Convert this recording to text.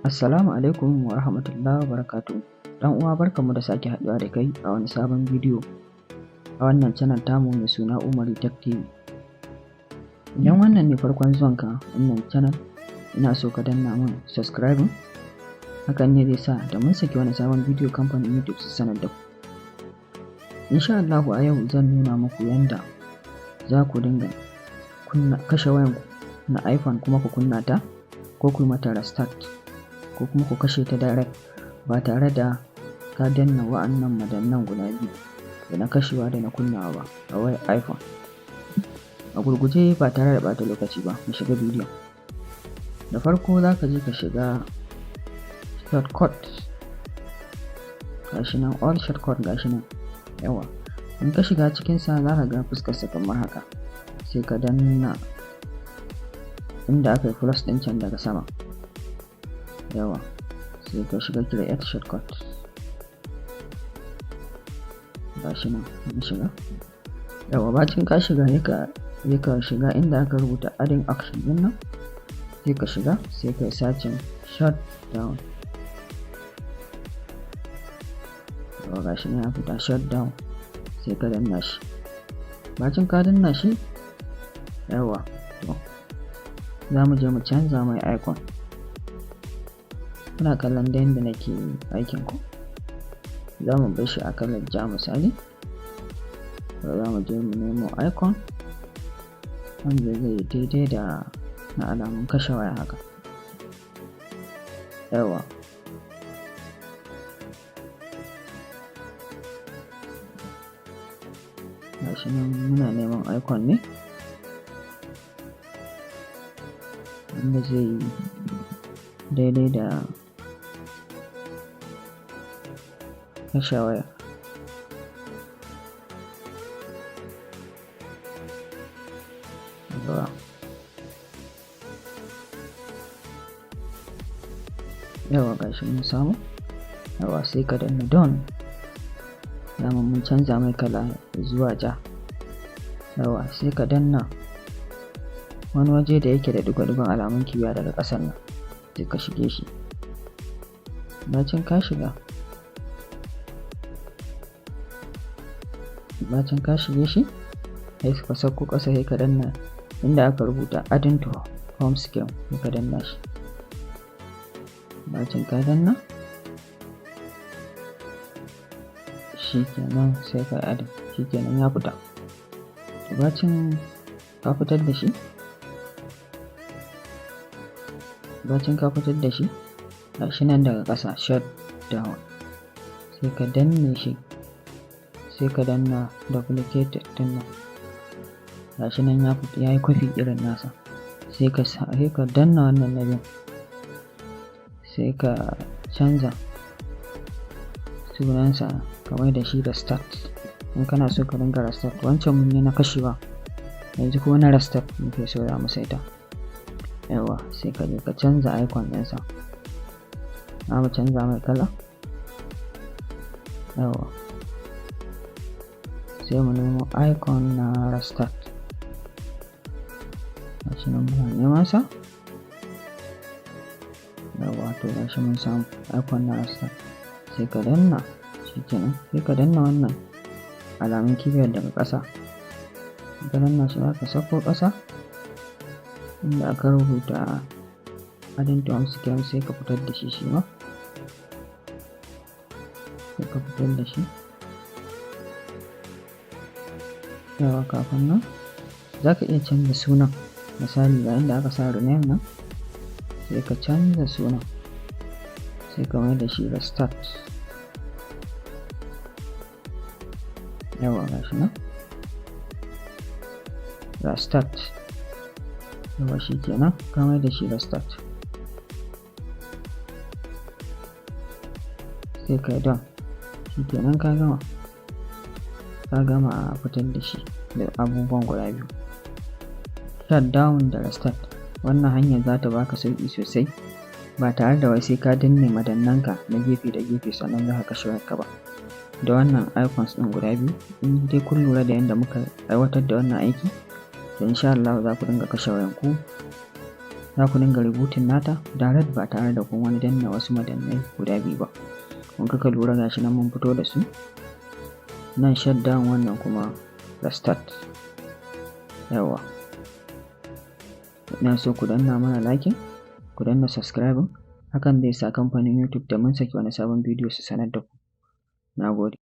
Assalamu alaikum wa rahmatullahi wa barakatuh. Dan uwa barkanmu da sake haɗuwa da kai a wani sabon bidiyo a wannan channel tamu mai suna Umari Tech TV. Idan wannan ne farkon zuwanka wannan channel, ina so ka danna min subscribe. Hakan ne zai sa da mun saki wani sabon bidiyo kamfanin YouTube su sanar da ku. Insha Allah a yau zan nuna muku yanda za ku dinga kashe wayanku na iPhone kuma ku kunna ta ko ku mata restart, ko kuma ku kashe ta direct ba tare da ka danna wa'annan madannan guda biyu da na kashewa da na kunnawa ba a wayar iPhone. A gurguje ba tare da ɓata lokaci ba, mu shiga bidiyon. Da farko za ka je ka shiga shortcut, gashi nan all shortcut gashi nan yawa. In ka shiga cikinsa za ka ga fuskarsa kamar haka, sai ka danna inda aka yi plus ɗin can daga sama yawa, sai ka shiga create shortcut gashi nan mun shiga yawa. Bacin ka shiga ne ka shiga inda aka rubuta adding action din nan, sai ka shiga sai ka yi searching shutdown yawa, gashi nan ya fita shutdown, sai ka danna shi. Bacin ka danna shi yawa, to za mu je mu canza mai icon. Kuna kallon da yadda nake aikin ku, za mu bar shi a kalar ja misali. Za mu je mu nemo icon wanda zai yi daidai da na alamun kashe waya haka yawa. Gashi nan muna neman icon ne wanda zai yi daidai da kashe waya. Yawa gashi mun samu yawa, sai ka danna done. Dama mun canza mai kala zuwa ja yawa, sai ka danna wani waje da yake da digo-digon alamun kibiya daga ƙasar nan, sai ka shige shi. Bacin ka shige shi sai ka sauko ƙasa, sai ka danna inda aka rubuta adding to home screen, sai ka danna shi. Bacin ka danna shi kenan sai ka add, shi kenan ya fita. Bacin ka fitar da shi, gashi nan daga ƙasa shutdown, sai ka danne shi, sai ka danna duplicate din nan, gashi nan ya fita, ya yi kwafi irin nasa. Sai ka danna wannan na biyu, sai ka canza sunansa kamar da shi restart. In kana so ka dinga restart, wancan mun yi na kashewa, yanzu kuma na restart muke so za mu saita yawa. Sai ka je ka canza icon ɗinsa, za mu canza mai kala yawa, sai mu nemo icon na restart gashi nan muna neman sa yawa. To gashi mun samu icon na restart, sai ka danna shi kenan, sai ka danna wannan alamun kibiyar daga ƙasa, ka danna shi za ka sako ƙasa inda aka rubuta adding to home screen, sai ka fitar da shi shi ma, sai ka fitar da shi yawa. Kafin nan za ka iya canza sunan, misali ga inda aka sa rename nan, sai ka canza sunan, sai ka mai da shi restart yawa. Gashi nan restart yawa, shi kenan ka mai da shi restart, sai ka yi done, shi kenan ka gama a fitar da shi da abubuwan guda biyu, shutdown da restart. Wannan hanyar za ta baka sauƙi sosai ba tare da wai sai ka danne madannanka na gefe da gefe sannan za ka kashe wayarka ba. Da wannan icons ɗin guda biyu, in dai kun lura da yadda muka aiwatar da wannan aiki, to insha Allah za ku dinga kashe wayanku za ku dinga rubutun nata direct ba tare da kun wani danna wasu madannai guda biyu ba. Kun kuka lura gashi nan mun fito da su, nan shutdown wannan kuma restart. Yawa, ina so ku danna mana liking, ku danna subscribing, hakan zai sa kamfanin YouTube da mun saki wani sabon bidiyo su sanar da ku. Na gode.